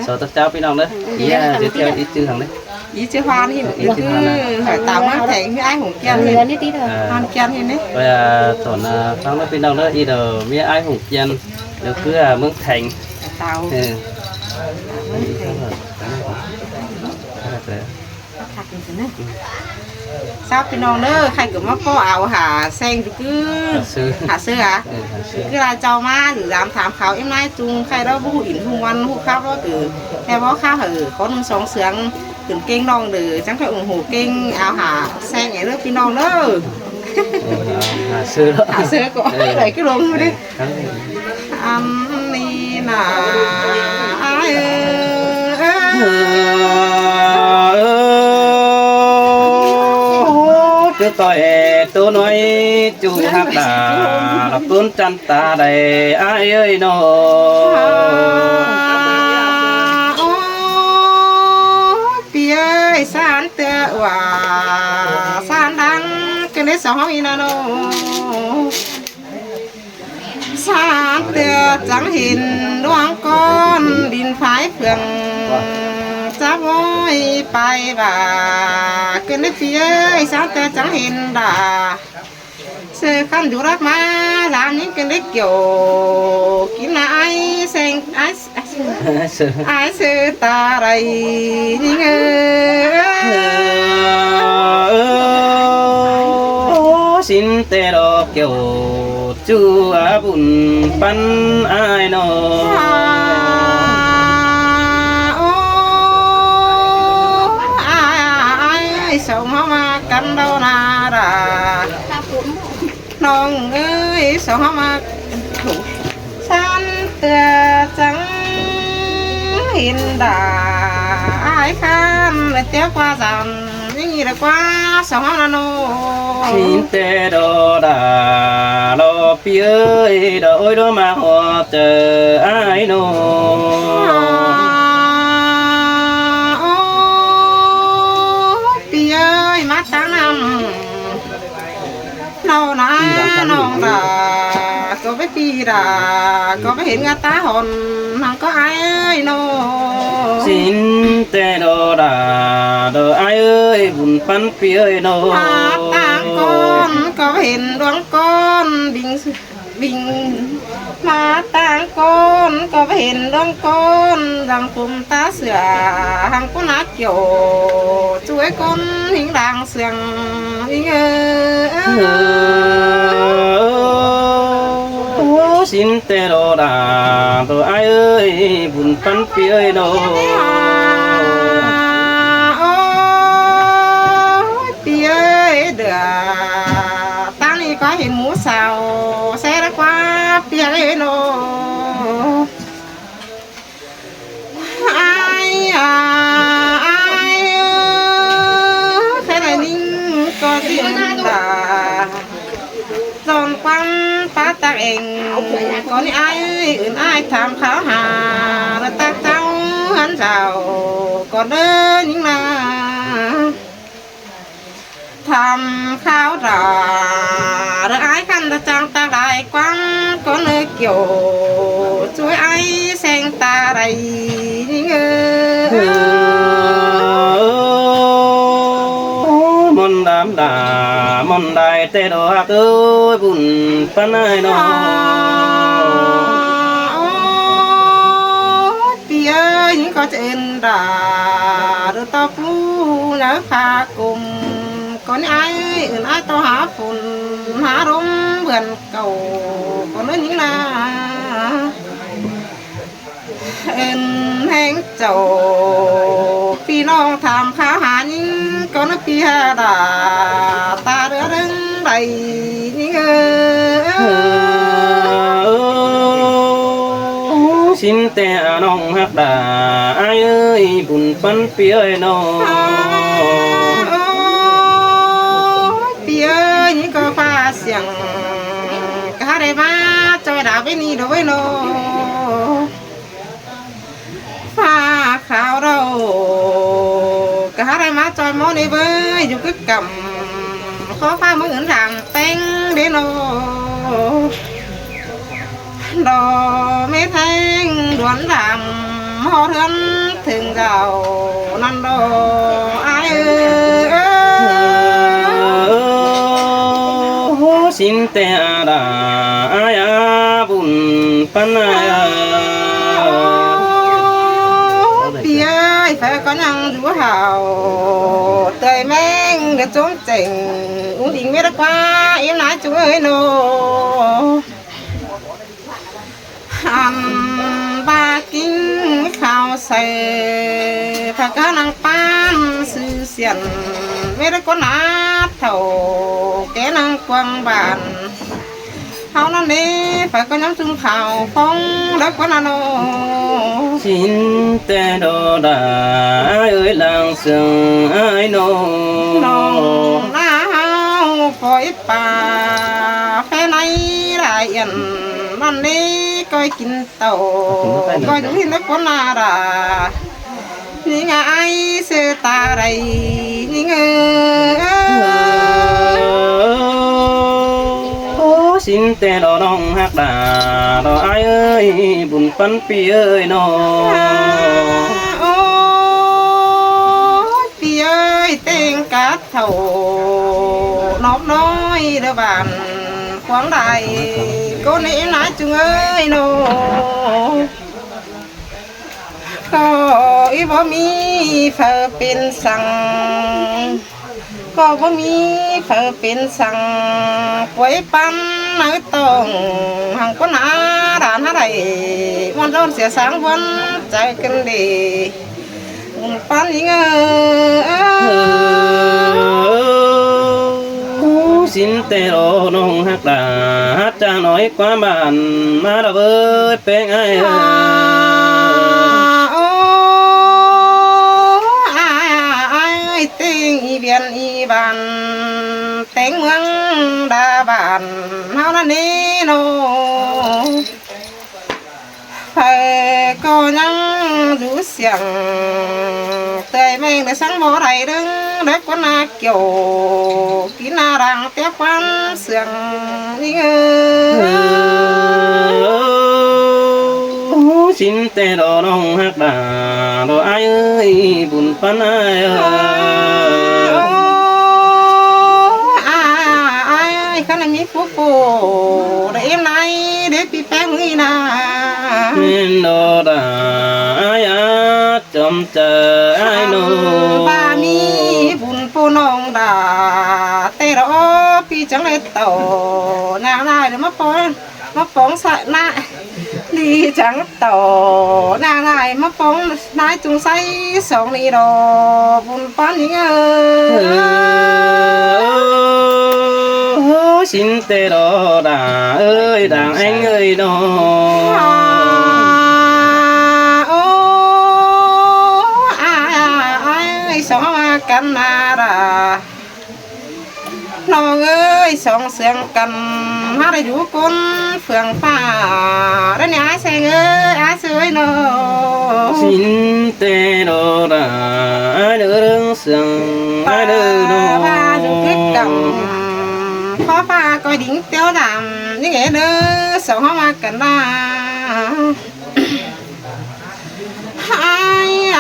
số tất cháu bên nào đấy ý giới thiệu ít chữ thằng đấy ý chữ hoa thì cứ hỏi tao mang thành cái ai hùng kiên thì hoan kiên thì đấy bây giờ tổn phong nó bên nào đấy đi đâu mi ai hùng kiên được cứ mương thành tao sao bên nào nữaใครก็มาป้อเอาหาแซงcứหาซื้อà cứ là cho má thử dám thám khảo em nay chungใครđó bu ỉn hung văn hung khắp đó từ theo bó khá hở có nông sóng sướng từng kinh non từ chẳng phải ủng hộ kinh áo hả xe nhảy nước pin non đó hả sư có đẩy cái lồng đi đi là ai cứ tôi nói chú hát đà là cuốn chăn ta đầy ai ơi nó san tơ và san đắng cái đấy sao hỏi nó san tơ chẳng hình đoan con đình phái phường cha voi bay và cái đấy phía san tơ chẳng hình đã sơ khăn đủ rác má làm những cái đấy kiểu kín là ai xem ai sơ ta đây những xin tê đó kiểu chú bùn bắn ai nó ai sống mà cắn đâu na ra non ơi sống mà san tựa trắng hiện đã ai khăn lại tiếc qua rằng những gì đã qua sống là nô xin tê đó đã lo phía đôi đó mà họ chờ ai nô phía ơi mắt tháng năm nô na nô đã có với phi đã có với hiện ngã tá hồn không có ai ơi nô xin tê đó đã đồ ai ơi buồn phấn phía ơi nô tang con có hiện đoán con bình mà tang con có hiện đoán con rằng cùng ta sửa hàng con lá kiểu chuối con hình đàng sườn hình xin tê đồ đà đồ ai ơi buồn phấn phía ơi nô phía ơi được ta đi có hình mũ xào xe đã qua phía ơi nô ai ai thế này ninh có tiếng là giòn quăng phá tạc em có những ai ơi ai tham khảo hà là ta cháu hắn rào còn đỡ những là tham khảo rà rồi ai khăn ta trang ta đại quăng có nơi kiểu chuối ai sen ta đầy những môn đám đà môn đại tê đồ ác ơi buồn phấn ai nó tí ơi những có chuyện đà được tao phu nhớ pha cùng còn ai ai tao há phun há rôm vườn cầu còn nữa những là em hẹn chầu phi non tham khảo hà những con nó phi hà đà ta đưa đứng đầy những xin tè nong hát đà ai ơi buồn phấn phía ơi nó phía ơi những con pha xiềng cá đây ba cho đá bên đi đối với nó pha khảo đâu cá đây má cho món đi với dù cứ cầm khó pha mới ngẩn rằng tên đến nó đò mê thanh đoán rằng họ thân thường giàu năn đồ ai xin te đà ai bùn pan thì ơi phải có nhang rú hào tươi men cái trốn tình uống đình biết qua em nói chú ơi nô ba kinh khao say phải có năng pan sư xiển biết có nát thầu cái năng quăng bàn hao nó đi phải có nhóm chung khảo phong đất có nano xin te đô đà ai ơi làng sương ai nô nào phơi bà phe này lại yênมันนี่ก้อยกินเต่าก้อยดูที่นักคนนาดานี่ไงเสือตาไรนี่เงxin te đò đông hát đà đò ai ơi buồn phấn pi ơi nó pi ơi tên cá thầu nóc nói đỡ bàn quảng đại cô nĩ nói chung ơi nô có ý bỏ mi phở bên sang có bỏ mi phở bên sang quấy pan nói tông hàng con á đàn hát này món rôn xẻ sáng vẫn chạy kinh đi pan những xin te đò đông hát đà hát cha nói quá bàn má đà với bên ai ai tiếng y biển y bàn tiếng mương đà bàn hao nó đi nô phải có nhang rú xiềng tươi men để sáng mò đầy đứng đất con na kiểu kín na đang tiếp quan xiềng đi xin te đò đông hát đà đò ai ơi buồn phấn ai ai khá là nhí phúc phù để em nay để bị phép người na nên đò đà ai chấm chờ ai nô ba mi buồn phù nong đà tê đó pi chẳng lẽ tàu nàng này để mất phóng sợi nại đi chẳng tàu nàng này mất phóng nái chung say sống đi đồ buồn phán những xin tê đò đà ơi đàng anh ơi đồ ai sống cắn na đà nó ơi sống sương cầm hát đầy đủ con phượng pha đó nè ai xe ơi ai sưởi nó xin tê đò đà ai đỡ đứng sương ai đỡ đồ ba dù kết cầm khó pha coi đỉnh tiêu đàm những nghệ đỡ sống hoa cần na ai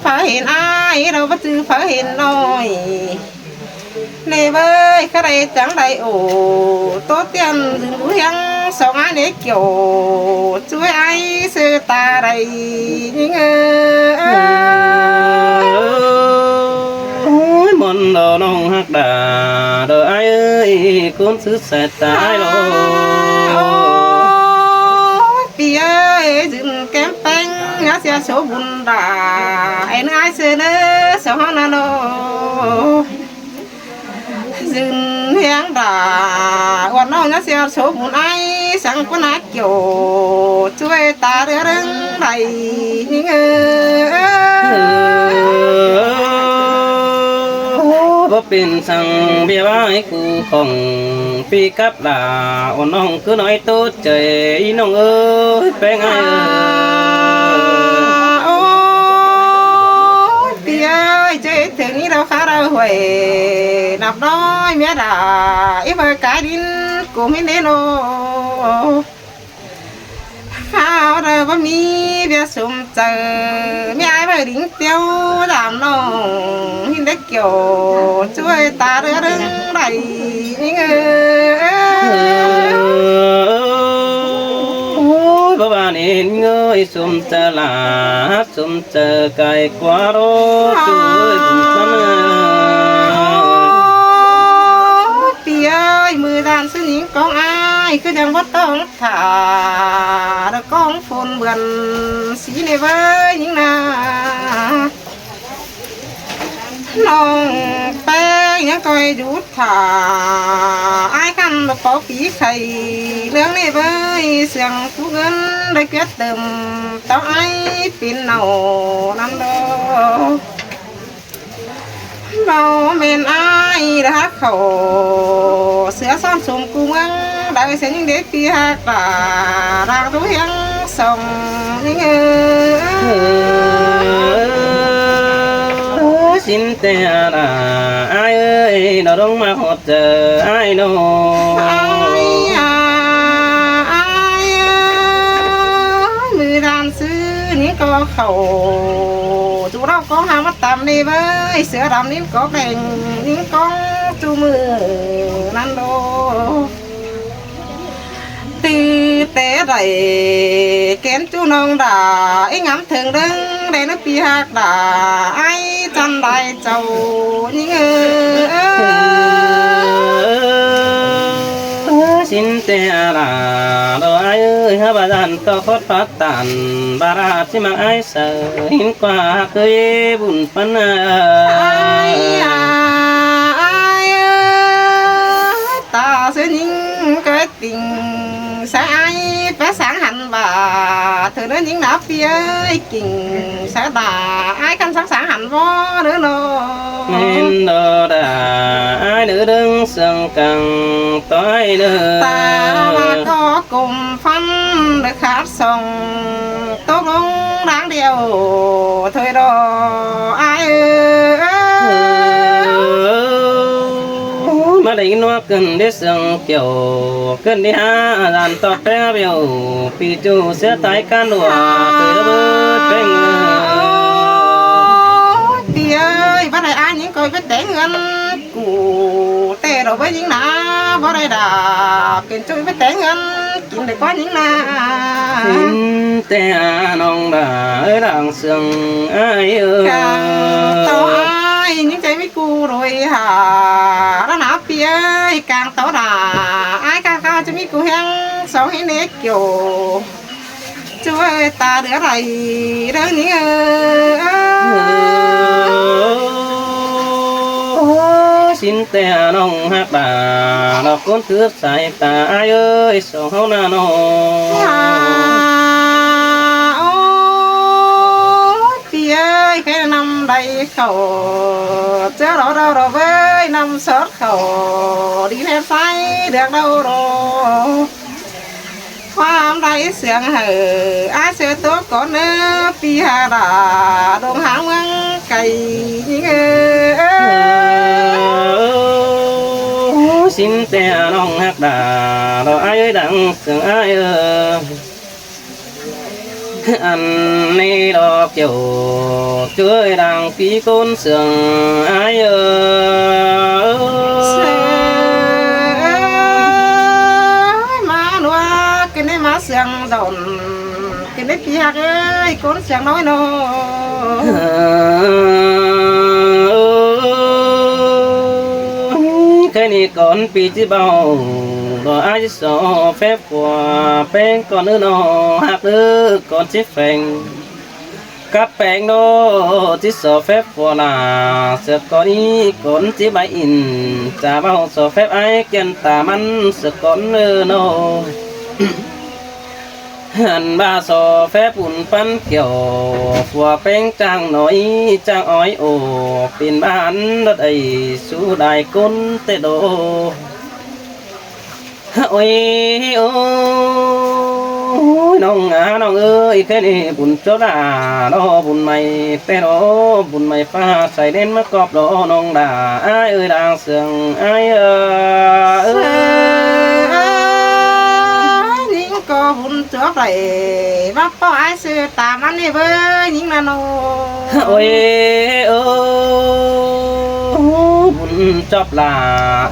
phải hiện ai đâu bất cứ phải hiện nói nè với cái đây chẳng đầy ổ tốt tiền dừng núi hăng sống ai để kiểu chuối ai sư ta đầy những món đồ nông hát đà đồ ai ơi con sứ sệt tai lo vì ơi dừng kém bánh nhá xe số bùn đà em ai xe nữa sao hả nó dừng hang đà quan nó nhá xe số bùn ai sang con nát kiểu chuối ta đưa đứng đầy những có bên sang bia bái cụ không pi cắp là ôn ông cứ nói tốt trời nông ơi bé ngay ôi pi ơi chơi thường đi đâu khá đâu huề nạp đói mía đà ít vơi cái đi cùng hết nè nó บ่มีเบียสมเจอมีaiไปดิ้งเตียวดามน้องหินได้เกี่ยวช่วยตาเรือดึงได้นี่บ่บานเห็นเงยสมเจอลาสมเจอไก่กว่าโรช่วยบุญมันปีเอ้ยมือด้านซื้อหญิงกองอายคือยังบ่ต้องถ่าดกองฝนเบือนสีในเว้ยหญิงนาน้องแป้งยังคอยดูถ่าอายกันบ่เป่าปีไข่เรื่องนี้เว้ยเสียงผู้เงินได้เกิดเติมต้องไอ้ปิ่นเนานั่นดอกเราเมนอายรักเขาเสือซ้อนสมกูเมืองได้เสียงเด็กปีหักตารักตัวยังส่งยังสินแต่ละอายเอ้ยเราต้องมาหดเจออายโนมือดานซื้อนี่ก็เขาจูเราก็หามาตามนี่เว้ยเสือดำนี่ก็แบ่งนี่ก็จูมือนั่นโดตีแต่ไรแกนจูน้องด่าไอ้งำถึงเรื่องได้นักปีหักด่าไอ้จันได้เจ้ายิ่งสินแต่ละเราอายเอ้ยฮะบาดันก็คดพัดตันบาราที่มังไอเสหินกว่าเคยบุญปันตาเสียยิ่งก็ติ่งสายไปสางหันบ่าเธอเนื้อยิ่งหนาเปียกิ่งสายตาไอ้กันสังสางหันบ่เนื้อโนเงินดอดาไอ้เนื้อดึงสังกังต้อยเนื้อตาก็กลมฟันเดือขาดส่งตกลงร่างเดียวเธอรอไอ้มาได้นัวกันได้สังเกี่ยวกันได้หาด่านต่อแป้เบียวปีจูเสียตายกันหัวเคยระเบิดเป็นปีเอ้ยบ่ได้อ้ายยิ่งก่อยไปแต่งเงินกูแต่เราไปยิ่งหนาบ่ได้ด่าเป็นจุ้ยไปแต่งเงินกินได้กว่ายิ่งหนาสินแต่น้องด่าเอ้ยดังเสียงไอ้เอ้ยต่ออ้ายยิ่งใจไม่กูรวยหาแล้วหนาปีเอ้ยกลางต่อด่าอ้ายกลางจะมีกูแห้งสองให้เน็กเกี่ยวช่วยตาเดือดไรเรื่องนี้สินแต่น้องฮักด่าเราคนถือสายตาเอ้ยสองเฮาหน้าน้องพี่เอ้ยแค่นำใดเขาเจ้าเราเว้ยนำสดเขาดีแทบไฟเดือดเราความไรเสียงเหออาเสือตัวก่อนเนื้อปีหาดาดงหางเมืองไก่ยิงสินแต่น้องฮักด่าเราไอ้ดังเสียงไอ้อันนี้ดอกเกี่ยวช่วยดังปีก้นเสียงไอ้มาเสียงดอนกินได้ปีหักเอ้ยคนเสียงน้อยโนแค่นี้ก่อนปีที่เบาดอกไอ้สอแฟบกว่าแป้งก่อนเนื้อนอหักเลือก่อนชิฟแฝงกับแป้งโนที่สอแฟบกว่าลาเสือก่อนนี้ก่อนที่ใบอินจะเบาสอแฟบไอ้เกียนตามันเสือก่อนเนื้อนอหันบาสอแฟปุ่นปันเกี่ยวฝัวแป้งจางหน่อยจางอ้อยโอเป็นบ้านรถไอสู้ได้ก้นเตโดโอ้ยโอ้น้องน้องเอ้ยแค่นี้บุญเจ้าด่าดอบุญใหม่แต่ดอบุญใหม่ฟ้าใส่เด่นมากอบดอน้องด่าไอ้เอ้ยด่างเสียงไอ้ก็ บุญเจือไปว่าป้อไอ้ซื้อตามันนี่เบ้ยยิงนาโน โอ้ยโอ้บุญจอบลา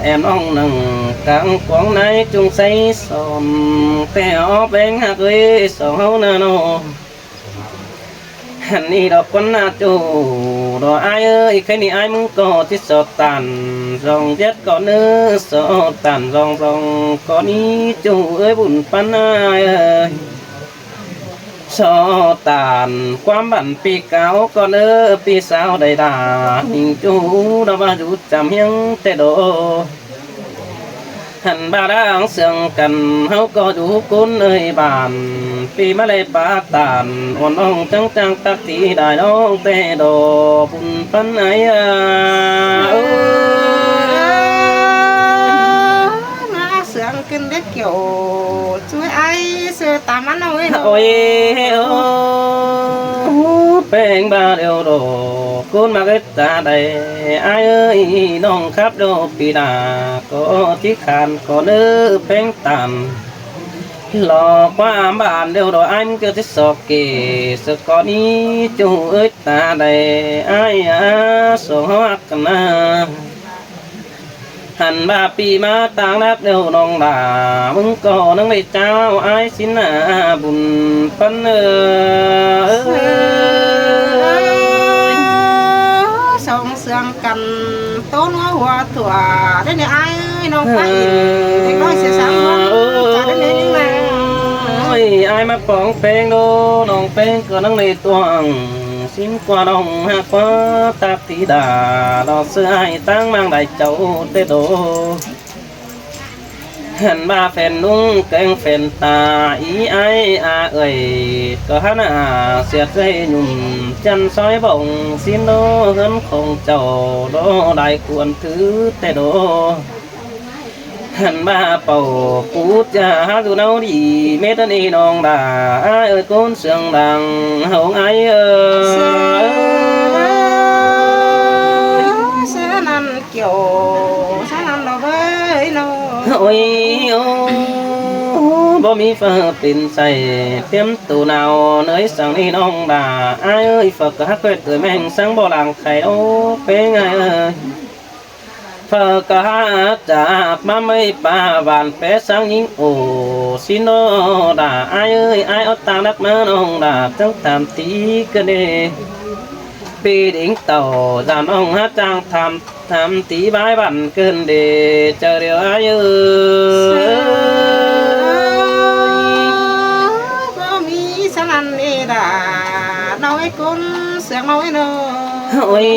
แอนอ่องหนึ่งกลางกวางในจุงใสสมแต่ออแบงหักเอ้ยสองเฮานาโนฮันนี่ดอกคนหน้าจูดอกไอ้เอ้ยแค่นี้ไอ้มึงก็ที่สอดตันรองเจ็ดก็เนื้อสอดตันรองก็นี้จูเอ้ยบุญปันไอ้เอ้ยสอดตันความบันปีเก่าก็เนื้อปีสาวได้ด่าหิงจูดอกมาอยู่จำเฮียงแต่โดหันบาดังเสียงกันเฮาก็อยู่กุนเอ้ยบานปีมาเลยปาตานอ่อนน้องจังตักทีได้น้องแต่ดอบุญปันไอ้มาเสียงกินได้เกี่ยวช่วยไอ้ซื้อตามันเอาไว้ โอ้ยโอ้แป้งบาเดียวดอกุนมาเกิดตาได้ไอ้เอ้ยน้องครับโดปีดาก็ที่ขานก็เนื้อแป้งตันหลอกความบ้านเดียวดอกอันก็จะสอกเกสกอนี้จูเอ้ยตาได้ไอ้สองหักกันนะหันบาปีมาต่างนักเดียวน้องด่ามึงก็นั่งในเจ้าไอ้สินบุญปันส่งเสียงกันต้นหัวถั่วได้เนี่ยไอ้น้องไปเด็กน้อยเสียสามวันจะได้เนี่ยยังไงไอ้มาปองเพลงดูน้องเพลงก็นั่งในตัวสิ้นกว่าน้องหักว่าตักทีดาดอกเสื้อให้ตั้งมังได้เจ้าเตโดหันมาแฟนนุ่งแกงแฟนตาอีไออาเอ่ยก็หันเสียใจหนุ่มจันซอยบ่งสิ้นโดเฮินคงเจ้าโดได้ควรถือแต่โดหันมาเป่าปูจะหาดูเนาดีเมตนีน้องด่าเอ้ยก้นเสียงดังหงไอเสียนั่นเกี่ยวเสียนั่นเราเบ้ยโนโอ้ยบ่มีเฟอเป็นใส่เตรียมตูนาวเนยสั่งนี่น้องด่าเอ้ยฝากฮักเกิดแม่งสังบ่หลังไข่โอ้เป็นไงฝากหาจากมาไม่ป่าบานแปสังยิงโอสิโนด่าไอ้เอ้ยไอ้เอาตาลักมาน้องด่าตั้งตามตีกันเดปีดิ่งเต่าจานองหาจางทำตีบายบันเกินเดเจอเดียวไอ้เอ้ยก็มีสนันเอดาน้อยคนเสียงน้อยเนอโอ้ย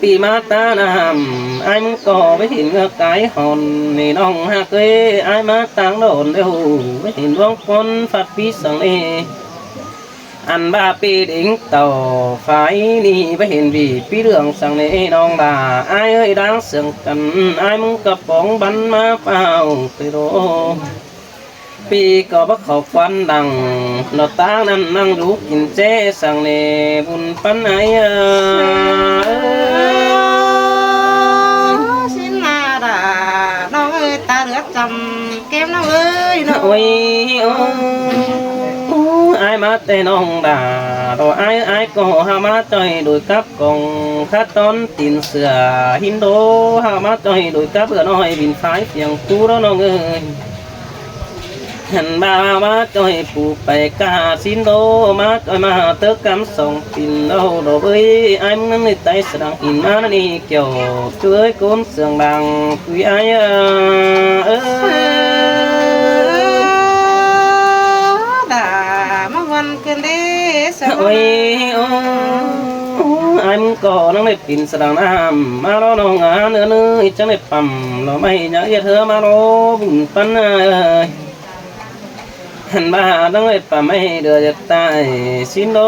ปีมาตานำไอ้มึงก็ไปเห็นเงือกไก่หอนนี่น้องฮักเอ้ไอ้มาต่างโดนเดียวไปเห็นดวงคนฟัดปีสังเออันบาปีดิ่งเต่าไฟนี่ไปเห็นบีปีเรื่องสังเอน้องด่าไอ้เอ้ยดังเสียงกันไอ้มึงกระป๋องบันมาเปล่าไปโดปีก็บักเขาควันดังเราตานั่นนั่งดูกินเจสังเนบุญปันไอ้สินนาดาน้องเอ้ยตาเหลือจำแก้มน้องเอ้ยน้องโอ้ยไอ้มาแต่น้องด่าเราไอ้ก็หามาจ่อยโดยกับกองข้าต้นตีนเสือหินโดหามาจ่อยโดยกับเบื่อน้อยบินฟ้าเสียงตู้แล้วน้องเอ้ยหันบ่ามาจ่อยปูไปกาสินโดมาจ่อยมาเตะกำส่งปินโดโดเอ้ยไอ้มึงในใจสดังอินมานี่เกี่ยวช่วยก้นเสียงดังคุยไอ้ด่ามาวันเกินเด้สโอ้ยไอ้มึงก็นั่งในปินสดังน้ำมาล้อน้องเนื้อจังในปั๊มเราไม่อยากเธอมาล้อบุญปันหันบ้าต้องไอ้ป่าไม่เดือดจะตายสินโด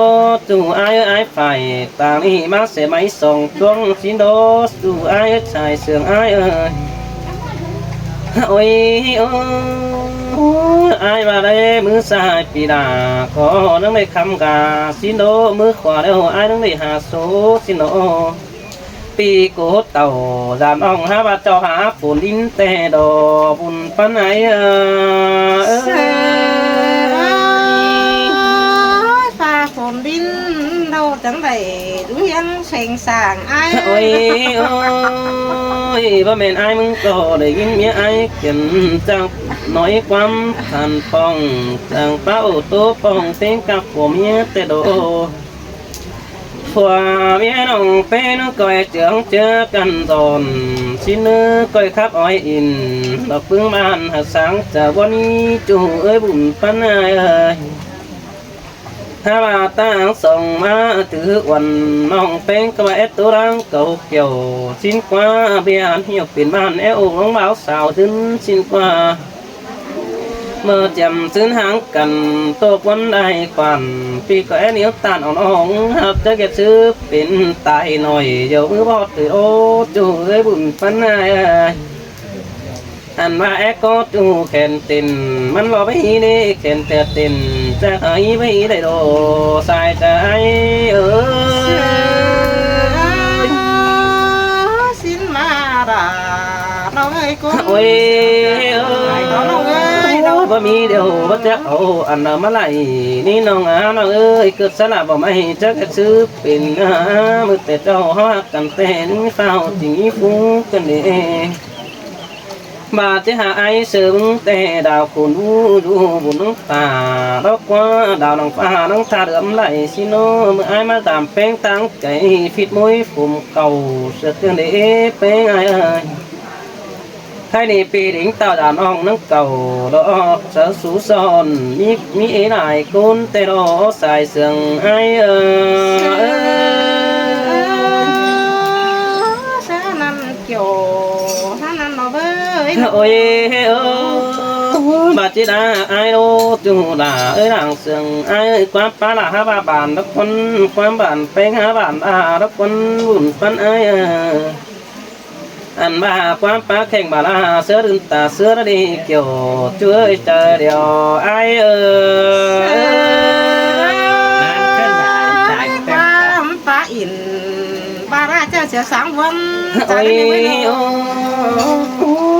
จูไอ้ฝ่ายต่างนี่มาเสียไม่ส่งช่วงสินโดจูไอ้ชายเสื่องไอ้โอ้ยไอ้มาได้มือซ้ายปีดาขอต้องได้คำกาสินโดมือขวาเดียวไอ้ต้องได้หาโซสินโด ปีโกเต่าจานอ่องหาว่าเจ้าหาฝนดินแต่ดอบุญปันไหนฟ้าฝนดินเราจังไดเลี้ยงเสียงสางไอ้ โอ้ยโอ้ยบ่แม่นไอ้มึงก็ได้ยินเมียไอ้เขียนจังน้อยความทันป้องจังเป้าโตป้องเต็งกับผัวเมียแต่โดผัวเมียน้องเป็นก้อยเจืองเจอกันตอนสิเนื้อก้อยคับอ้อยอินดอกพึ่งบ้านหักสังจากวันนี้จู่เอ้ยบุญปันไอ้ถ้าว่าตั้งส่งมาถือวันน้องเป็นกระเอ็ดตัวรังเก่าเกี่ยวสิ้นกว่าเบียนเหี่ยวเป็นบ้านแอวน้องบ่าวสาวถึงสิ้นกว่าเมื่อจำซื้อหางกันตกวันใดควันปีก็แอเหนียวตานอ่อนๆหับจะเก็บซื้อเป็นตายหน่อยเดี๋ยวมือบอดถือโอ้จู่เอ้ยบุญปันไอ้อันว่าแอก็จูแขนตินมันรอไปนี่แขนแต่ตินจะหายไปได้โดสายใจสิ้นมาดาเราเอ้ยกูโอ้ยบ่มีเดี๋ยวบ่จะเอาอันมาไล่นี่น้องน้องเอ้ยเกิดสละบ่ไม่จะซื้อเป็นมือแต่เจ้าฮักกันแต่นี่เฝ้าจีฟูกันเด้บาดจะหาไอเสริมแต่ดาวคุณดูบุญน้องตาดอกว่าดาวน้องฟ้าน้องตาเดือมไหลสิโนเมื่อไอมาตามแป้งตั้งใจฟิตมวยฝุ่มเก่าเสือเตือนเด้แป้งไอไทยนี่ปีดิ่งเต่าดานอ่องน้องเก่าดอกเสือสูซอนมีเอหลายกุนแต่ดอกสายเสืองไอเสือนั่นเกี่ยวโอ้ยบาจิดาไอโอจูดาเอ้ยหลังเสียงไอความปลาละห้าบาททุกคนความบานเป็น5 บาททุกคนบุญปันไออันบ้าความปลาแข่งบาลาเสือดึงตาเสือดีเกี่ยวช่วยเจอเดียวไอความปลาอินบาราเจ้าเสียสังวันใจไม่รู้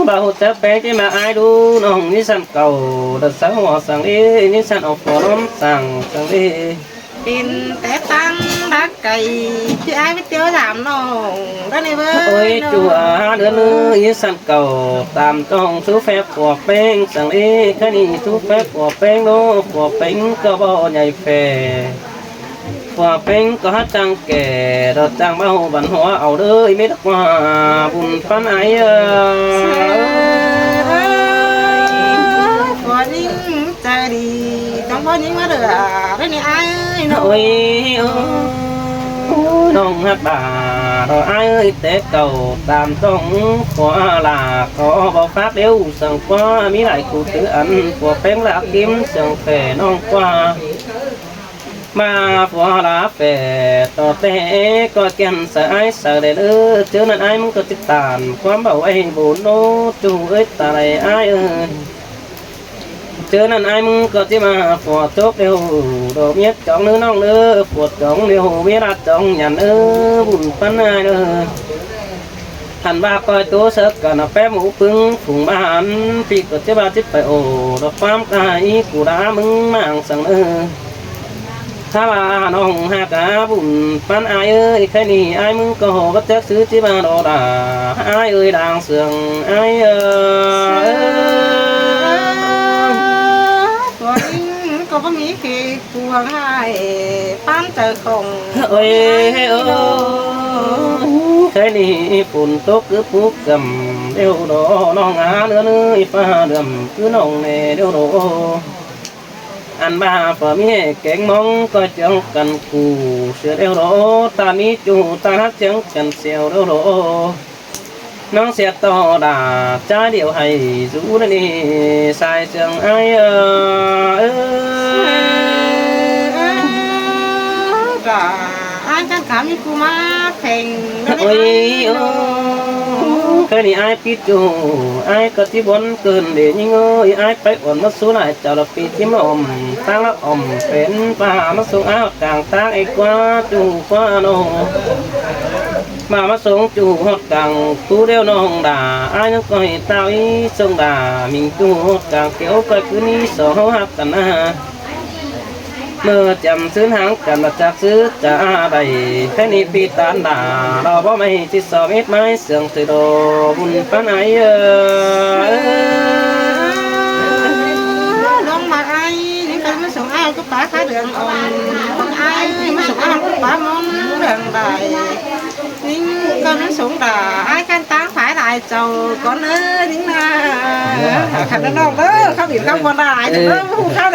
บ่าวจะแปลที่มาไอดูน้องนิสันเก่าดัดสังหัวสังเอนิสันออกฟอร์มสั่งสังเอเป็นแต่ตั้งรักไก่ที่ไอ้ไปเที่ยวถามน้องได้เลยเว้ยโอ้ยจัวเดือนนึงนิสันเก่าตามจ้องซูแฟบปวกแป้งสังเอแค่นี้ซูแฟบปวกแป้งโน้ปวกแป้งก็บ่ใหญ่แฟปวกแป้งก็ฮัดจังแก่เราจังเบาบันหัวเอาเลยไม่ต้องว่าบุญปันไอยิ่งใจดีต้องพ่อยิ่งมาเดือดได้นี่ไอ้โอ้ยน้องฮักบาเราไอ้แต่เก่าตามต้องขอลาขอบอกฟ้าเดียวสั่งกว่ามีหลายคู่ถืออันพวกเป็นหลักยิ้มสั่งแฝน้องกว่ามาฟัวลาแฝต่อแต่ก็แก่นสายสายเด้อเจอนั่นไอ้มึงก็ติดตามความเบาไอ้บุญโนจูเอ้ยตาไรไอ้เจอนั่นไอ้มึงก็จะมาปวดทุกเดียวดอกเมียจ้องเนื้อน้องเนื้อปวดจ้องเดียวเมียรัดจ้องยันบุญปันไอ้หันบ้าคอยตัวเสกกันแป๊บหมูปึ้งฝุ่งบ้านปีก็จะบาจิตไปโอ้ดอกความกายกูด่ามึงมั่งสั่งถ้าว่าน้องหากาบุญปันไอ้แค่นี้ไอ้มึงก็ก็จะซื้อจิมาดอดาไอ้ดังเสียงไอ้ก็บ่มีคือตัวง่ายปั้นเจอคงโอ้ยแค่นี้ฝุ่นตกคือปุ๊กกำเดียวดอน้องเนื้อฟ้าเดือมคือน้องเน่เดียวดออันบ้าฝ่ามีแกงมองก็จังกันกูเสือเดียวดอตามีจูตาจังกันเสียวเดียวดอน้องเสียต่อด่าจ้าเดียวให้สู้นี่สายเสียงไอ้ด่าไอ้จังขำกูมาเพ่งโอ้ยแค่นี้ไอ้ปิดจูไอ้ก็ที่บนเกินเดี๋ยวนี้เงยไอ้ไปอ่อนมาสู้หลายเจ้าละปีที่มาอมตั้งละอมเป็นป่ามาส่งอ้าวกลางทางไอ้กว่าจูกว่าโน มาส่งจูฮอดกลางผู้เดียวน้องด่าอ้ายยังก็ให้ตาอีส่งด่ามิงจูฮอดกลางเกี่ยวก็คืนนี้สองหักกันนะเมื่อจำซื้อหางกันมาจากซื้อจะใดแค่นี้ปีตานด่าเราบ่ไม่ที่สอบเอ็ดไม้เสื่องสิโดบุญปานไหนลงมาไอ้นี่ก็มาส่งอ้าวก็ป้าขาเดืองอ่อนคนไอ้มาส่งอ้าวก็ป้ามอนเดืองใดนี่ก็มาส่งด่าไอ้กันตั้งฝ่ายหลายเจ้าก่อนเอ้ยนี่นะขันน้องเด้อเขาบีบข้าวบนได้เด้อผู้ข้าว